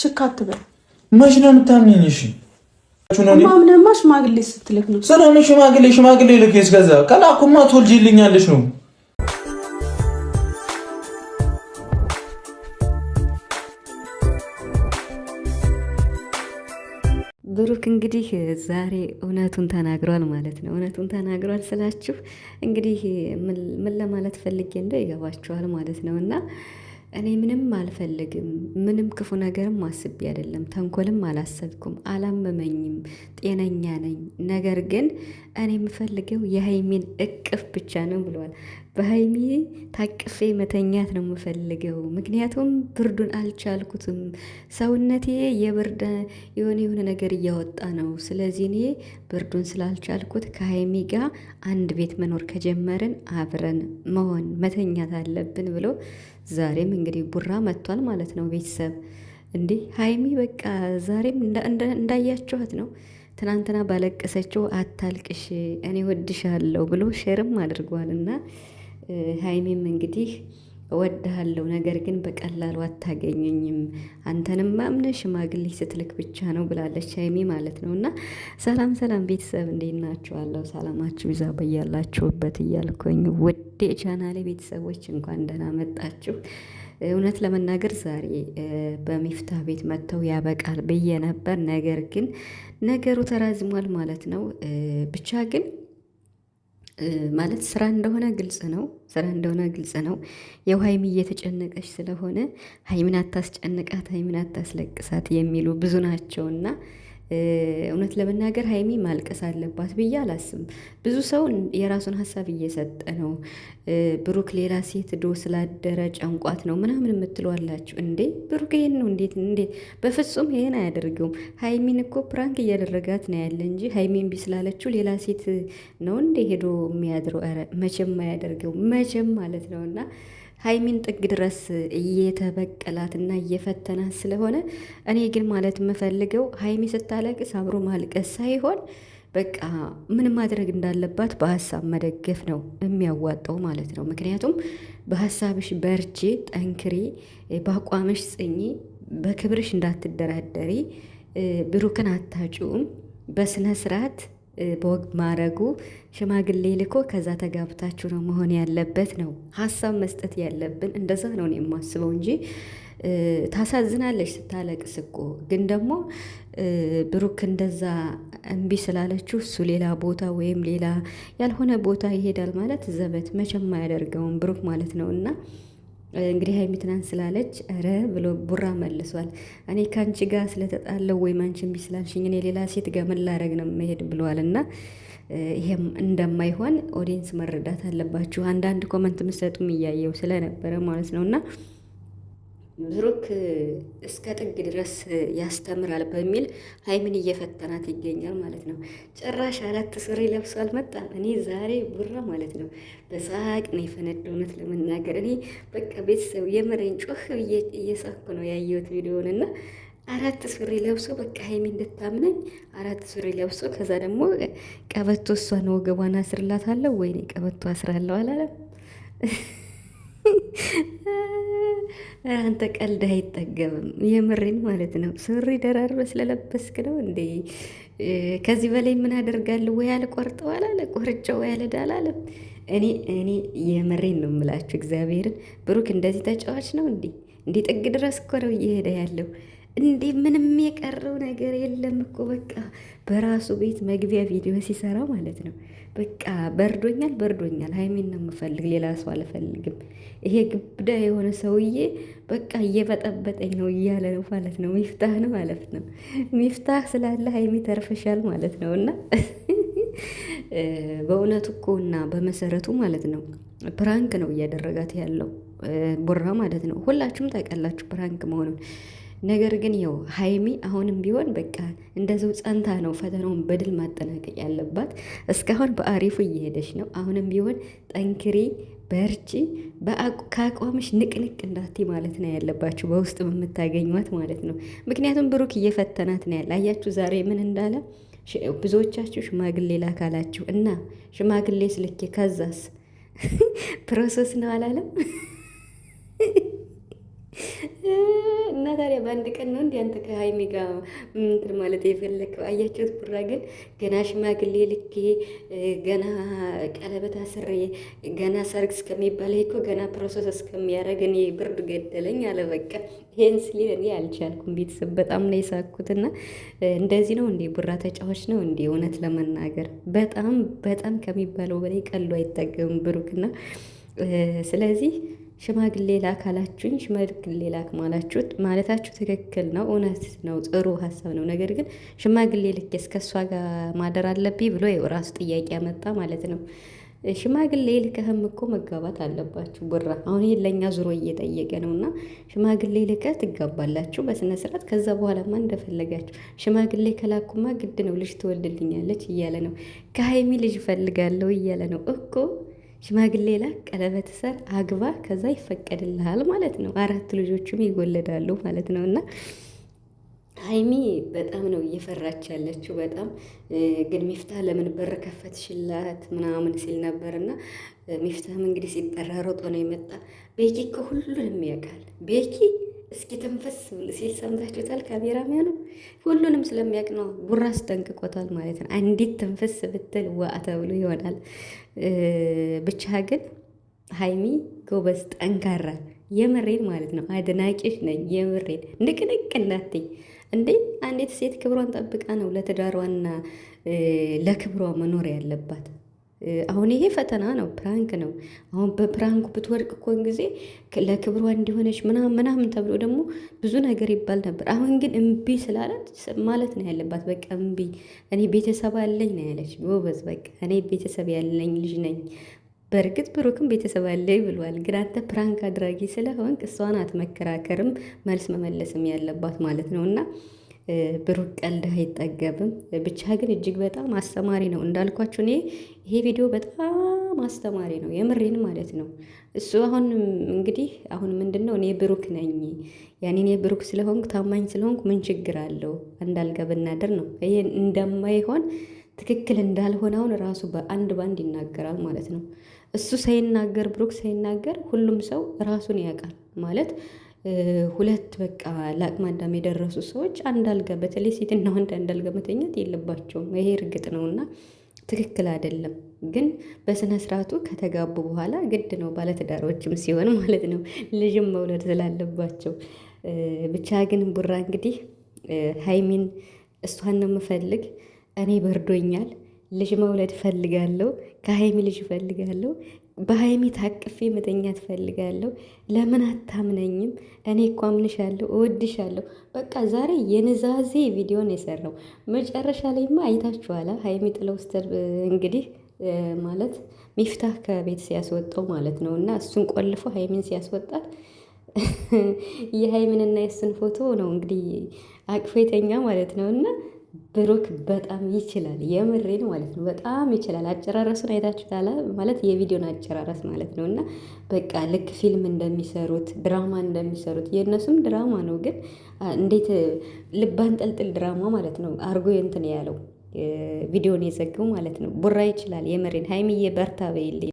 ችካትበል መች ነው የምታምኚኝ? እሺ ማምነማ ሽማግሌ ስትልክ ነው። ስለምን ሽማግሌ ልክ እስከዛ ከላኩማ ትወልጂልኛለሽ ነው። ብሩክ እንግዲህ ዛሬ እውነቱን ተናግሯል ማለት ነው። እውነቱን ተናግሯል ስላችሁ እንግዲህ ምን ለማለት ፈልጌ እንደው ይገባችኋል ማለት ነው። እና እኔ ምንም አልፈልግም፣ ምንም ክፉ ነገርም አስቤ አይደለም፣ ተንኮልም አላሰብኩም፣ አላመመኝም፣ ጤነኛ ነኝ። ነገር ግን እኔ የምፈልገው የሀይሚን እቅፍ ብቻ ነው ብሏል። በሀይሚ ታቅፌ መተኛት ነው የምፈልገው። ምክንያቱም ብርዱን አልቻልኩትም፣ ሰውነቴ የብርድ የሆነ ነገር እያወጣ ነው። ስለዚህ እኔ ብርዱን ስላልቻልኩት ከሀይሚ ጋር አንድ ቤት መኖር ከጀመርን አብረን መተኛት አለብን ብሎ ዛሬም እንግዲህ ቡራ መጥቷል ማለት ነው። ቤተሰብ እንዲህ ሀይሚ በቃ ዛሬም እንዳያችኋት ነው። ትናንትና ባለቀሰችው አታልቅሽ እኔ ወድሻለሁ ብሎ ሼርም አድርጓል። እና ሀይሚም እንግዲህ እወድሃለሁ፣ ነገር ግን በቀላሉ አታገኘኝም፣ አንተንም ማምነ ሽማግሌ ስትልክ ብቻ ነው ብላለች ሀይሚ ማለት ነው። እና ሰላም ቤተሰብ እንዴት ናችኋለሁ? ሰላማችሁ ይዛ በያላችሁበት እያልኩኝ ውድ የቻናሌ ቤተሰቦች እንኳን ደህና መጣችሁ። እውነት ለመናገር ዛሬ በሚፍታህ ቤት መጥተው ያበቃል ብዬ ነበር። ነገር ግን ነገሩ ተራዝሟል ማለት ነው። ብቻ ግን ማለት ስራ እንደሆነ ግልጽ ነው። ያው ሀይሚ እየተጨነቀች ስለሆነ ሀይሚን አታስጨንቃት፣ ሀይሚን አታስለቅሳት የሚሉ ብዙ ናቸውና እውነት ለመናገር ሀይሚ ማልቀስ አለባት ብዬ አላስብም። ብዙ ሰው የራሱን ሀሳብ እየሰጠ ነው። ብሩክ ሌላ ሴት ዶ ስላደረ ጨንቋት ነው ምናምን የምትለዋላችሁ እንዴ? ብሩክ ይሄን ነው እንዴት? በፍጹም ይሄን አያደርገውም። ሀይሚን እኮ ፕራንክ እያደረጋት ነው ያለ እንጂ ሀይሚን ቢስላለችው ሌላ ሴት ነው እንዴ ሄዶ የሚያድረው? ኧረ መቼም አያደርገው መቼም ማለት ነው። እና ሀይሚን ጥግ ድረስ እየተበቀላትና እየፈተናት ስለሆነ እኔ ግን ማለት የምፈልገው ሀይሚ ስታለቅስ አብሮ ማልቀስ ሳይሆን በቃ ምን ማድረግ እንዳለባት በሀሳብ መደገፍ ነው የሚያዋጣው ማለት ነው። ምክንያቱም በሀሳብሽ በርቺ፣ ጠንክሪ፣ በአቋምሽ ጽኚ፣ በክብርሽ እንዳትደራደሪ፣ ብሩክን አታጩም፣ በስነ ስርዓት በወግ ማረጉ ሽማግሌ ልኮ ከዛ ተጋብታችሁ ነው መሆን ያለበት ነው ሀሳብ መስጠት ያለብን። እንደዛ ነው እኔ የማስበው እንጂ ታሳዝናለች ስታለቅስ እኮ። ግን ደግሞ ብሩክ እንደዛ እምቢ ስላለችው እሱ ሌላ ቦታ ወይም ሌላ ያልሆነ ቦታ ይሄዳል ማለት ዘበት መቼም አያደርገውም ብሩክ ማለት ነው። እና እንግዲህ ሀይሚ ትናንት ስላለች ኧረ ብሎ ቡራ መልሷል። እኔ ከአንቺ ጋር ስለተጣለው ወይም አንቺ እምቢ ስላልሽኝ እኔ ሌላ ሴት ጋር ምን ላረግ ነው መሄድ ብለዋል። እና ይሄም እንደማይሆን ኦዲየንስ መረዳት አለባችሁ። አንዳንድ ኮመንት ምሰጡም እያየው ስለነበረ ማለት ነው። እና ብሩክ እስከ ጥግ ድረስ ያስተምራል በሚል ሀይሚን እየፈተናት ይገኛል ማለት ነው። ጭራሽ 4 ሱሪ ለብሶ አልመጣም። እኔ ዛሬ ቡራ ማለት ነው በሳቅ ነው የፈነደው። እውነት ለመናገር እኔ በቃ ቤተሰብ የምሬን ጮህ እየሳኩ ነው ያየሁት ቪዲዮን። እና 4 ሱሪ ለብሶ በቃ ሀይሚ እንድታምነኝ 4 ሱሪ ለብሶ ከዛ ደግሞ ቀበቶ እሷን ወገቧን አስርላታለሁ ወይኔ ቀበቶ አስራለሁ አላለም። አንተ ቀልድ አይጠገብም። የምሬን ማለት ነው። ሱሪ ደራርበ ስለለበስክ ነው እንዴ? ከዚህ በላይ ምን አደርጋለሁ? ወይ አልቆርጠው አላለ፣ ቆርጬው ወይ አልሄድ አላለም። እኔ የምሬን ነው የምላችሁ እግዚአብሔርን። ብሩክ እንደዚህ ተጫዋች ነው እንዴ? እንዲህ ጥግ ድረስ እኮ ነው እየሄደ ያለው። እንዴ ምንም የቀረው ነገር የለም እኮ በቃ በራሱ ቤት መግቢያ ቪዲዮ ሲሰራ ማለት ነው። በቃ በርዶኛል፣ ሀይሚን ነው የምፈልግ፣ ሌላ ሰው አልፈልግም። ይሄ ግብዳ የሆነ ሰውዬ በቃ እየበጠበጠኝ ነው እያለ ነው ማለት ነው። ሚፍታህ ነው ማለት ነው። ሚፍታህ ስላለ ሀይሚ ተርፈሻል ማለት ነው። እና በእውነቱ እኮ እና በመሰረቱ ማለት ነው ፕራንክ ነው እያደረጋት ያለው ቡራ ማለት ነው። ሁላችሁም ታውቃላችሁ ፕራንክ መሆኑን። ነገር ግን ያው ሀይሚ አሁንም ቢሆን በቃ እንደዚው ጸንታ ነው ፈተናውን በድል ማጠናቀቅ ያለባት። እስካሁን በአሪፉ እየሄደች ነው። አሁንም ቢሆን ጠንክሪ፣ በርቺ፣ ከአቋምሽ ንቅንቅ እንዳቲ ማለት ነው ያለባችሁ በውስጥ በምታገኟት ማለት ነው። ምክንያቱም ብሩክ እየፈተናት ነው ያለ። አያችሁ ዛሬ ምን እንዳለ? ብዙዎቻችሁ ሽማግሌ ላካላችሁ እና ሽማግሌ ስልኬ ከዛስ ፕሮሰስ ነው አላለም? እና ታዲያ በአንድ ቀን ነው እንዲ አንተ ከሀይሚ ጋር እንትን ማለት የፈለግከው? አያችሁት? ቡራ ግን ገና ሽማግሌ ልኬ ገና ቀለበት አስሬ ገና ሰርግ እስከሚባል እኮ ገና ፕሮሰስ እስከሚያደርግ እኔ ብርድ ገደለኝ አለ። በቃ ይሄን ስል እኔ አልቻልኩም። ቤተሰብ በጣም ነው የሳኩትና እንደዚህ ነው እንዴ ቡራ ተጫዋች ነው እንዴ? እውነት ለመናገር በጣም በጣም ከሚባለው በላይ ቀሎ አይጠገምም ብሩክና ስለዚህ ሽማግሌ ላክ አላችሁኝ። ሽማግሌ ላክ ማለታችሁ ትክክል ነው፣ እውነት ነው፣ ጥሩ ሀሳብ ነው። ነገር ግን ሽማግሌ ልክ እስከ እሷ ጋር ማደር አለብኝ ብሎ ራሱ ጥያቄ ያመጣ ማለት ነው። ሽማግሌ ልከህም እኮ መጋባት አለባችሁ ቡራ። አሁን ይሄ ለእኛ ዙሮ እየጠየቀ ነው እና ሽማግሌ ልከህ ትጋባላችሁ በስነ ስርዓት። ከዛ በኋላማ እንደፈለጋችሁ። ሽማግሌ ከላኩማ ግድ ነው ልጅ ትወልድልኛለች እያለ ነው። ከሀይሚ ልጅ እፈልጋለሁ እያለ ነው እኮ። ሽማግሌ ላክ፣ ቀለበት ሰር፣ አግባ፣ ከዛ ይፈቀድልሃል ማለት ነው። 4 ልጆችም ይወለዳሉ ማለት ነው እና ሀይሚ በጣም ነው እየፈራች ያለችው። በጣም ግን ሚፍታህ ለምን በር ከፈትሽላት ምናምን ሲል ነበር እና ሚፍታህም እንግዲህ ሲጠራ ሮጦ ነው የመጣ። ቤኪ እኮ ሁሉንም ያውቃል። ቤኪ እስኪ ተንፈስ ሲል ሰምታችሁታል? ካሜራማኑ ሁሉንም ስለሚያውቅ ነው። ቡራ አስጠንቅቆታል ማለት ነው። አንዲት ተንፈስ ብትል ዋ ተብሎ ይሆናል። ብቻ ግን ሀይሚ ጎበዝ፣ ጠንካራ፣ የምሬን ማለት ነው። አድናቂሽ ነኝ የምሬን። ንቅንቅ እንዳትይ እንዴ! አንዲት ሴት ክብሯን ጠብቃ ነው ለትዳሯና ለክብሯ መኖር ያለባት። አሁን ይሄ ፈተና ነው፣ ፕራንክ ነው። አሁን በፕራንኩ ብትወድቅ እኮን ጊዜ ለክብሯ እንዲሆነች ምናምን ተብሎ ደግሞ ብዙ ነገር ይባል ነበር። አሁን ግን እምቢ ስላላት ማለት ነው ያለባት። በቃ እምቢ፣ እኔ ቤተሰብ አለኝ ነው ያለች። ጎበዝ፣ በቃ እኔ ቤተሰብ ያለኝ ልጅ ነኝ። በእርግጥ ብሩክም ቤተሰብ አለኝ ብሏል። ግን አንተ ፕራንክ አድራጊ ስለሆንክ እሷ ናት መከራከርም መልስ መመለስም ያለባት ማለት ነው እና ብሩክ ቀልድህ አይጠገብም። ብቻ ግን እጅግ በጣም አስተማሪ ነው እንዳልኳችሁ። እኔ ይሄ ቪዲዮ በጣም አስተማሪ ነው የምሬን ማለት ነው። እሱ አሁን እንግዲህ አሁን ምንድን ነው እኔ ብሩክ ነኝ ያኔ እኔ ብሩክ ስለሆንኩ ታማኝ ስለሆንኩ ምን ችግር አለው እንዳልጋ ብናደር ነው። ይሄ እንደማይሆን ትክክል እንዳልሆነ አሁን ራሱ በአንድ ይናገራል ማለት ነው። እሱ ሳይናገር ብሩክ ሳይናገር ሁሉም ሰው ራሱን ያውቃል ማለት ሁለት በቃ ለአቅመ አዳም የደረሱ ሰዎች አንድ አልጋ በተለይ ሴትና ወንድ አንድ አልጋ መተኛት የለባቸውም። ይሄ እርግጥ ነውና ትክክል አይደለም። ግን በስነ ስርዓቱ ከተጋቡ በኋላ ግድ ነው ባለትዳሮችም ሲሆን ማለት ነው ልጅም መውለድ ስላለባቸው። ብቻ ግን ቡራ እንግዲህ ሀይሚን እሷን ነው የምፈልግ እኔ በርዶኛል፣ ልጅ መውለድ ፈልጋለሁ፣ ከሀይሚ ልጅ ፈልጋለሁ፣ በሀይሚ ታቅፌ መተኛት ፈልጋለሁ። ለምን አታምነኝም? እኔ እኮ አምንሻለሁ፣ እወድሻለሁ። በቃ ዛሬ የንዛዜ ቪዲዮን የሰራው መጨረሻ ላይማ አይታችኋላ። ሀይሚ ጥለው ውስጥ እንግዲህ ማለት ሚፍታህ ከቤት ሲያስወጣው ማለት ነው እና እሱን ቆልፎ ሀይሚን ሲያስወጣት የሀይሚንና የእሱን ፎቶ ነው እንግዲህ አቅፎ የተኛ ማለት ነው እና ብሩክ በጣም ይችላል፣ የምሬን ማለት ነው። በጣም ይችላል። አጨራረሱን አይታችሁታል ማለት የቪዲዮን አጨራረስ ማለት ነው እና በቃ ልክ ፊልም እንደሚሰሩት ድራማ እንደሚሰሩት የእነሱም ድራማ ነው፣ ግን እንዴት ልብ አንጠልጥል ድራማ ማለት ነው አርጎ እንትን ያለው ቪዲዮን የዘገው ማለት ነው። ቡራ ይችላል፣ የምሬን። ሀይሚዬ በርታ በይልኝ።